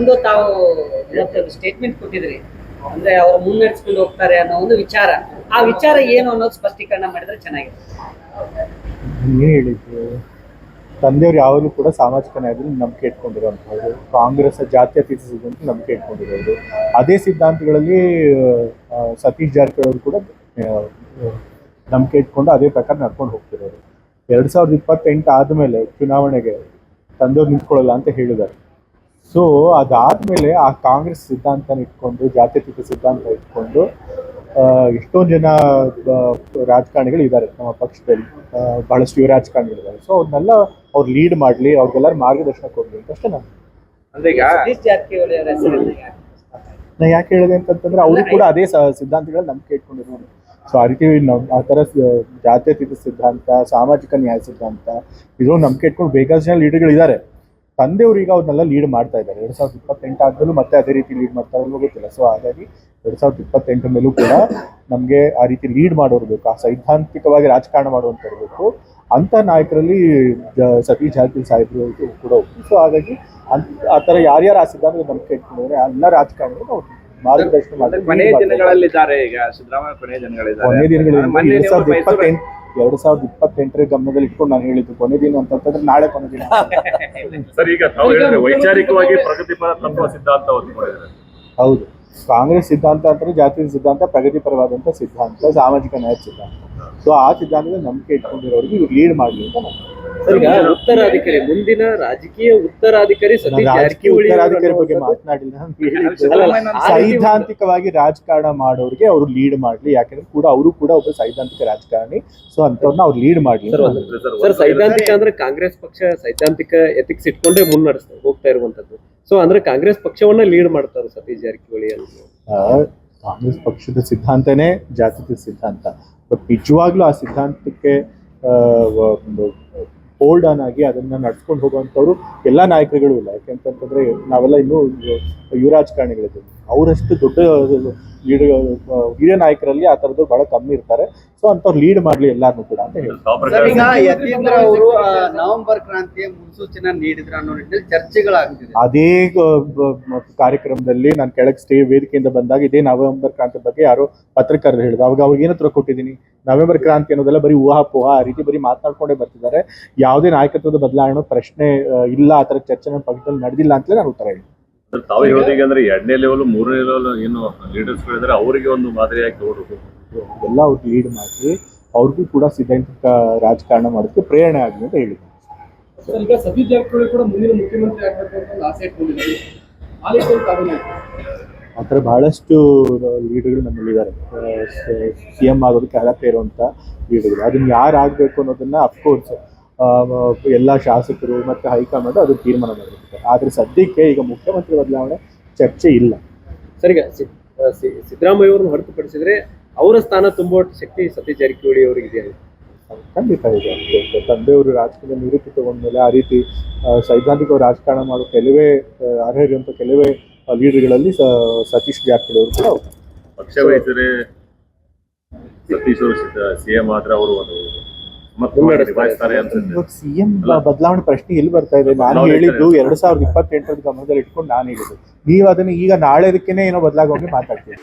ಒಂದು ತಾವು ಇವತ್ತೊಂದು ಸ್ಟೇಟ್ಮೆಂಟ್ ಕೊಟ್ಟಿದ್ರಿ, ಅಂದ್ರೆ ಅವರು ಮುನ್ನಡೆಸ್ಕೊಂಡು ಹೋಗ್ತಾರೆ ಅನ್ನೋ ಒಂದು ವಿಚಾರ. ಆ ವಿಚಾರ ಏನು ಅನ್ನೋದು ಸ್ಪಷ್ಟೀಕರಣ ಮಾಡಿದ್ರೆ ಚೆನ್ನಾಗಿದೆ. ಏನ್ ಹೇಳಿದ್ರು, ತಂದೆಯವರು ಯಾವಾಗಲೂ ಕೂಡ ಸಾಮಾಜಿಕ ನ್ಯಾಯದಲ್ಲಿ ನಂಬಿಕೆ ಇಟ್ಕೊಂಡಿರುವಂಥವ್ರು, ಕಾಂಗ್ರೆಸ್ ಜಾತ್ಯತೀತ ಸಿದ್ಧಾಂತ ನಂಬಿಕೆ ಇಟ್ಕೊಂಡಿರೋರು. ಅದೇ ಸಿದ್ಧಾಂತಗಳಲ್ಲಿ ಸತೀಶ್ ಜಾರಕಿಹೊಳಿ ಅವರು ಕೂಡ ನಂಬಿಕೆ ಇಟ್ಕೊಂಡು ಅದೇ ಪ್ರಕಾರ ನಡ್ಕೊಂಡು ಹೋಗ್ತಿರೋರು. 2028 ಆದಮೇಲೆ ಚುನಾವಣೆಗೆ ತಂದೆಯವ್ರು ನಿಂತ್ಕೊಳ್ಳಲ್ಲ ಅಂತ ಹೇಳಿದ್ದಾರೆ. ಸೊ ಅದಾದಮೇಲೆ ಆ ಕಾಂಗ್ರೆಸ್ ಸಿದ್ಧಾಂತನ ಇಟ್ಕೊಂಡು, ಜಾತ್ಯತೀತ ಸಿದ್ಧಾಂತ ಇಟ್ಕೊಂಡು ಎಷ್ಟೊಂದು ಜನ ರಾಜಕಾರಣಿಗಳು ಇದ್ದಾರೆ ನಮ್ಮ ಪಕ್ಷದಲ್ಲಿ, ಬಹಳಷ್ಟು ಯುವ ರಾಜಕಾರಣಿಗಳಿದ್ದಾರೆ. ಸೊ ಅವ್ರನ್ನೆಲ್ಲ ಅವ್ರು ಲೀಡ್ ಮಾಡಲಿ, ಅವ್ರಿಗೆಲ್ಲರೂ ಮಾರ್ಗದರ್ಶನ ಕೊಡಲಿ ಅಂತ ಅಷ್ಟೇ. ನಾನು ಸತೀಶ್ ಜಾರಕಿಹೊಳಿ ಅವರ ಹೆಸರನ್ನು ನಾ ಯಾಕೆ ಹೇಳಿದೆ ಅಂತಂತಂದ್ರೆ ಅವರು ಕೂಡ ಅದೇ ಸಿದ್ಧಾಂತಗಳ ನಂಬಿಕೆ ಇಟ್ಕೊಂಡಿರೋರು. ಸೊ ಆ ರೀತಿ ಆ ಥರ ಜಾತ್ಯತೀತ ಸಿದ್ಧಾಂತ, ಸಾಮಾಜಿಕ ನ್ಯಾಯ ಸಿದ್ಧಾಂತ ಇರೋ ನಂಬಿಕೆ ಇಟ್ಕೊಂಡು ಬೇಕಾದಷ್ಟು ಜನ ಲೀಡರ್ಗಳಿದ್ದಾರೆ. ತಂದೆಯವರು ಈಗ ಅವ್ರನ್ನೆಲ್ಲ ಲೀಡ್ ಮಾಡ್ತಾ ಇದ್ದಾರೆ. 2028 ಆದ್ಮೇಲೂ ಮತ್ತೆ ಅದೇ ರೀತಿ ಲೀಡ್ ಮಾಡ್ತಾ ಇರೋ ಗೊತ್ತಿಲ್ಲ. ಸೊ ಹಾಗಾಗಿ 2028 ಮೇಲೂ ಕೂಡ ನಮಗೆ ಆ ರೀತಿ ಲೀಡ್ ಮಾಡೋರು ಬೇಕು, ಆ ಸೈದ್ಧಾಂತಿಕವಾಗಿ ರಾಜಕಾರಣ ಮಾಡುವಂಥವ್ರು ಬೇಕು. ಅಂಥ ನಾಯಕರಲ್ಲಿ ಸತೀಶ್ ಜಾರಕಿಹೊಳಿ ಸಾಹೇಬರು ಕೂಡ ಹೋಗ್ತೀವಿ. ಸೊ ಹಾಗಾಗಿ ಆ ಥರ ಯಾರ್ಯಾರು ಆ ಸಿದ್ಧಾಂತದ ನಂಬಿಕೆ ಇಟ್ಕೊಂಡಿದ್ದಾರೆ ಎಲ್ಲ ರಾಜಕಾರಣಿಗಳು ನಾವು ಮಾರ್ಗದರ್ಶನ ಮಾಡಿ. ಕೊನೆಯ ದಿನಗಳಲ್ಲಿದ್ದಾರೆ ಈಗ ಸಿದ್ದರಾಮಯ್ಯ, ಕೊನೆಯ ದಿನಗಳಿದ್ದಾರೆ. 2028 ಗಮನದಲ್ಲಿ ಇಟ್ಕೊಂಡು ನಾನು ಹೇಳಿದ್ದು ಕೊನೆ ದಿನ ಅಂತಂದ್ರೆ ನಾಳೆ ಕೊನೆ ದಿನ. ಸರ್, ಈಗ ತಾವು ಹೇಳಿದ್ರೆ ವೈಚಾರಿಕವಾಗಿ ಪ್ರಗತಿಪರ ತತ್ವ ಸಿದ್ಧಾಂತ ಹೊಂದಿಕೊಂಡಿದ್ದಾರೆ. ಹೌದು, ಕಾಂಗ್ರೆಸ್ ಸಿದ್ಧಾಂತ ಅಂದ್ರೆ ಜಾತಿ ಸಿದ್ಧಾಂತ, ಪ್ರಗತಿಪರವಾದಂಥ ಸಿದ್ಧಾಂತ, ಸಾಮಾಜಿಕ ನ್ಯಾಯ ಸಿದ್ಧಾಂತ. ಸೊ ಆ ಸಿದ್ಧಾಂತದ ನಂಬಿಕೆ ಇಟ್ಕೊಂಡಿರೋರಿಗೆ ಇವ್ರು ಲೀಡ್ ಮಾಡಲಿ ಅಂತ ನಾನು. ಈಗ ಉತ್ತರಾಧಿಕಾರಿ, ಮುಂದಿನ ರಾಜಕೀಯ ಉತ್ತರಾಧಿಕಾರಿ ಸತೀಶ್ ಜಾರಕಿಹೊಳಿ ಉತ್ತರಾಧಿಕಾರಿ ಬಗ್ಗೆ ಮಾತನಾಡಿಲ್ಲ. ಸೈದ್ಧಾಂತಿಕವಾಗಿ ರಾಜಕಾರಣ ಮಾಡೋರಿಗೆ ಅವರು ಲೀಡ್ ಮಾಡ್ಲಿ, ಯಾಕಂದ್ರೆ ಕೂಡ ಅವರು ಕೂಡ ಒಬ್ಬ ಸೈದ್ಧಾಂತಿಕ ರಾಜಕಾರಣಿ. ಸೊ ಅಂತವ್ರನ್ನ ಅವ್ರು ಲೀಡ್ ಮಾಡ್ಲಿ. ಸರ್, ಸೈದ್ಧಾಂತಿಕ ಅಂದ್ರೆ ಕಾಂಗ್ರೆಸ್ ಪಕ್ಷ ಸೈದ್ಧಾಂತಿಕ ಎಥಿಕ್ಸ್ ಇಟ್ಕೊಂಡೇ ಮುನ್ನಡೆಸ್ತಾ ಹೋಗ್ತಾ ಇರುವಂತದ್ದು. ಸೊ ಅಂದ್ರೆ ಕಾಂಗ್ರೆಸ್ ಪಕ್ಷವನ್ನ ಲೀಡ್ ಮಾಡ್ತಾರೆ ಸತೀಶ್ ಜಾರಕಿಹೊಳಿ ಅಂತ. ಕಾಂಗ್ರೆಸ್ ಪಕ್ಷದ ಸಿದ್ಧಾಂತನೇ ಜಾತ್ಯತೀತ ಸಿದ್ಧಾಂತ. ಬಟ್ ನಿಜವಾಗ್ಲೂ ಆ ಸಿದ್ಧಾಂತಕ್ಕೆ ಹೋಲ್ಡ್ ಆನ್ ಆಗಿ ಅದನ್ನ ನಡ್ಸ್ಕೊಂಡು ಹೋಗುವಂಥವ್ರು ಎಲ್ಲ ನಾಯಕರುಗಳು ಇಲ್ಲ. ಯಾಕೆಂತಂದ್ರೆ ನಾವೆಲ್ಲ ಇನ್ನೂ ಯುವ ರಾಜಕಾರಣಿಗಳಿದ್ದೀವಿ. ಅವರಷ್ಟು ದೊಡ್ಡ ಹಿರಿಯ ನಾಯಕರಲ್ಲಿ ಆ ಥರದ್ದು ಬಹಳ ಕಮ್ಮಿ ಇರ್ತಾರೆ. ಸೊ ಅಂಥವ್ರು ಲೀಡ್ ಮಾಡಲಿ ಎಲ್ಲಾರನ್ನೂ ಕೂಡ ಅಂತ ಹೇಳಿ. ಯತೀಂದ್ರ ಅವರು ನವೆಂಬರ್ ಕ್ರಾಂತಿಯ ಮುನ್ಸೂಚನೆ ನೀಡಿದ್ರ ಅನ್ನೋ ನಿಟ್ಟಿನಲ್ಲಿ ಚರ್ಚೆಗಳಾಗ್ತಿದೆ. ಅದೇ ಕಾರ್ಯಕ್ರಮದಲ್ಲಿ ನಾನು ಕೆಳಗೆ ವೇದಿಕೆಯಿಂದ ಬಂದಾಗ ಇದೇ ನವೆಂಬರ್ ಕ್ರಾಂತಿ ಬಗ್ಗೆ ಯಾರೋ ಪತ್ರಕರ್ತರು ಹೇಳಿದ್ರು. ಅವಾಗ ಅವ್ರಿಗೆ ಏನತ್ರ ಕೊಟ್ಟಿದ್ದೀನಿ, ನವೆಂಬರ್ ಕ್ರಾಂತಿ ಅನ್ನೋದೆಲ್ಲ ಬರೀ ಊಹಾಪೋಹ ಆ ರೀತಿ ಬರೀ ಮಾತನಾಡ್ಕೊಂಡೇ ಬರ್ತಿದ್ದಾರೆ. ಯಾವುದೇ ನಾಯಕತ್ವದ ಬದಲಾವಣೆ ಪ್ರಶ್ನೆ ಇಲ್ಲ, ಆ ಥರ ಚರ್ಚೆ ನನ್ನ ಪಕ್ಷದಲ್ಲಿ ನಡೆದಿಲ್ಲ ಅಂತಲೇ ನಾನು ಉತ್ತರ ಹೇಳಿ. ತಾವು ಹೇಳೋದೀಗ ಅಂದ್ರೆ 2ನೇ ಲೆವೆಲ್ 3ನೇ ಲೆವೆಲ್ ಏನು ಲೀಡರ್ಸ್ಗಳಿದ್ದಾರೆ, ಅವರಿಗೆ ಒಂದು ಮಾದರಿಯಾಗಿ ತಗೊಂಡು ಎಲ್ಲ ಅವ್ರಿಗೆ ಲೀಡ್ ಮಾಡಿ ಅವ್ರಿಗೂ ಕೂಡ ಸಿದ್ಧಾಂತಿಕ ರಾಜಕಾರಣ ಮಾಡೋದಕ್ಕೆ ಪ್ರೇರಣೆ ಆಗಲಿ ಅಂತ ಹೇಳಿದ್ರು. ಈಗ ಸತೀಶ್ ಜಾರಕಿಹೊಳಿ ಕೂಡ ಮುಂದಿನ ಮುಖ್ಯಮಂತ್ರಿ ಆಗಬೇಕು ಅಂತ ಆಸೆ ಇಟ್ಕೊಂಡಿದ್ದಾರೆ. ಆ ಥರ ಬಹಳಷ್ಟು ಲೀಡರ್ಗಳು ನಮ್ಮಲ್ಲಿದ್ದಾರೆ, CM ಆಗೋದಕ್ಕೆ ಅಗತ್ಯ ಇರುವಂಥ ಲೀಡರ್ಗಳು. ಅದನ್ನ ಯಾರು ಆಗಬೇಕು ಅನ್ನೋದನ್ನ ಅಫ್ಕೋರ್ಸ್ ಎಲ್ಲ ಶಾಸಕರು ಮತ್ತು ಹೈಕಮಾಂಡ್ ಅದು ತೀರ್ಮಾನ ಮಾಡಿರ್ತಾರೆ. ಆದರೆ ಸದ್ಯಕ್ಕೆ ಈಗ ಮುಖ್ಯಮಂತ್ರಿ ಬದಲಾವಣೆ ಚರ್ಚೆ ಇಲ್ಲ. ಸರ್, ಈಗ ಸಿದ್ದರಾಮಯ್ಯ ಅವ್ರನ್ನ ಹೊರತುಪಡಿಸಿದ್ರೆ ಅವರ ಸ್ಥಾನ ತುಂಬುವ ಶಕ್ತಿ ಸತೀಶ್ ಜಾರಕಿಹೊಳಿ ಅವರಿಗೆ ಖಂಡಿತ ಇದೆ. ತಂದೆಯವರು ರಾಜಕೀಯದಲ್ಲಿ ನಿವೃತ್ತಿ ತಗೊಂಡ್ಮೇಲೆ ಆ ರೀತಿ ಸೈದ್ಧಾಂತಿಕ ರಾಜಕಾರಣ ಮಾಡೋ ಕೆಲವೇ ಅರ್ಹರಿರುವಂಥ ಕೆಲವೇ ಲೀಡರ್ಗಳಲ್ಲಿ ಸತೀಶ್ ಜಾರಕಿಹೊಳಿ ಅವರು ಕೂಡ ಪಕ್ಷ ವಹಿಸಿದ್ರೆ ಸತೀಶ್ ಅವರು CM ಆದ್ರೆ ಅವರು CM ಬದಲಾವಣೆ ಪ್ರಶ್ನೆ ಎಲ್ಲಿ ಬರ್ತಾ ಇದೆ? ನಾನು ಹೇಳಿದ್ದು 2028 ಗಮನದಲ್ಲಿ ಇಟ್ಕೊಂಡು ನಾನು ಹೇಳಿದ್ದು. ನೀವು ಅದನ್ನ ಈಗ ನಾಳೆದಕ್ಕೇನೆ ಏನೋ ಬದಲಾಗೋಗಿ ಮಾತಾಡ್ತೀವಿ.